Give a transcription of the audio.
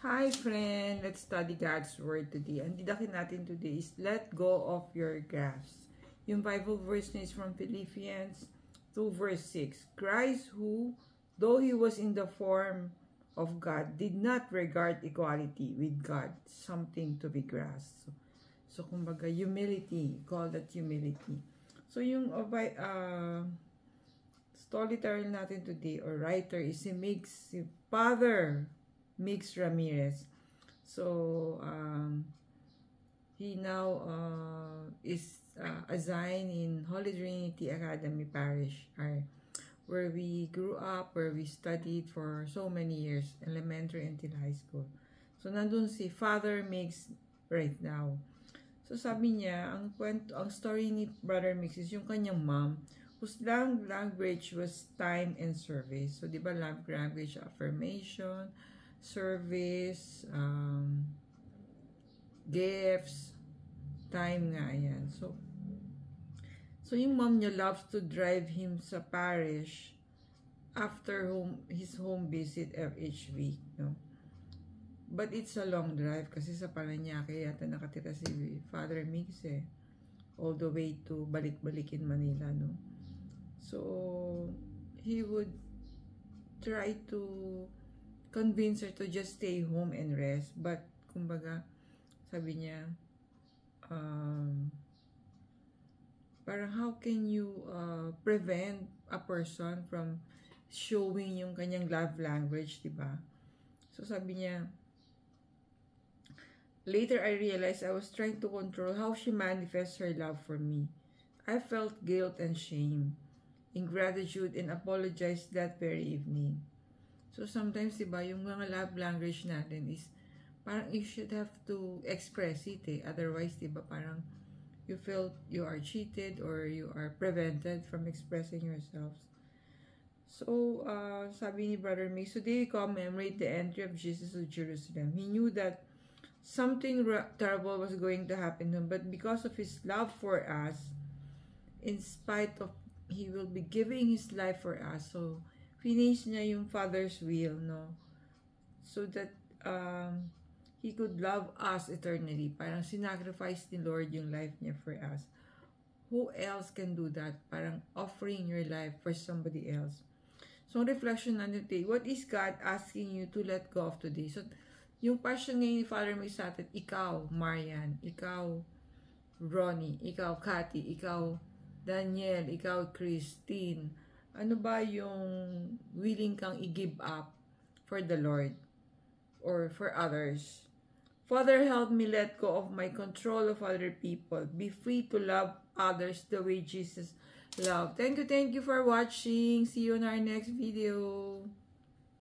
Hi friend, let's study God's Word today. Ang didakin natin today is let go of your grasp. Yung Bible verse niya is from Philippians 2 verse 6. Christ who, though he was in the form of God, did not regard equality with God something to be grasped. So kumbaga, humility, call that humility. So yung storyteller natin today or writer is si Father Mix Ramirez. So he now is assigned in Holy Trinity Academy Parish, where we grew up, where we studied for so many years, elementary until high school. So nandun si Father Mix right now. So sabi niya, ang story ni Brother Mix is yung kanyang mom, whose language was time and service. So di ba love language, affirmation, service, gifts, time nga yan. So yung mom niya loves to drive him sa parish after his home visit each week, no? But it's a long drive kasi sa Paranaque yata nakatira si Father Mix all the way to balik-balikin Manila, no? So he would try to convince her to just stay home and rest, but kumbaga sabi niya parang how can you prevent a person from showing yung kanyang love language, diba? So sabi niya, later I realized I was trying to control how she manifests her love for me. I felt guilt and shame, ingratitude, and apologized that very evening. So sometimes, diba, yung mga love language natin is parang you should have to express it Otherwise, diba, parang you feel you are cheated or you are prevented from expressing yourselves. So, sabi ni Brother Mix, today we commemorate the entry of Jesus to Jerusalem. He knew that something terrible was going to happen to him, but because of his love for us, in spite of he will be giving his life for us. So, finish niya yung Father's will, no? So that he could love us eternally. Parang sinacrifice ni Lord yung life niya for us. Who else can do that? Parang offering your life for somebody else. So, reflection na today, what is God asking you to let go of today? So, yung passion ngayon ni Father Mix sa atin, ikaw, Marian, ikaw, Ronnie, ikaw, Cathy, ikaw, Daniel, ikaw, Christine, ano ba yung willing kang i-give up for the Lord or for others? Father, help me let go of my control of other people. Be free to love others the way Jesus loved. Thank you for watching. See you in our next video.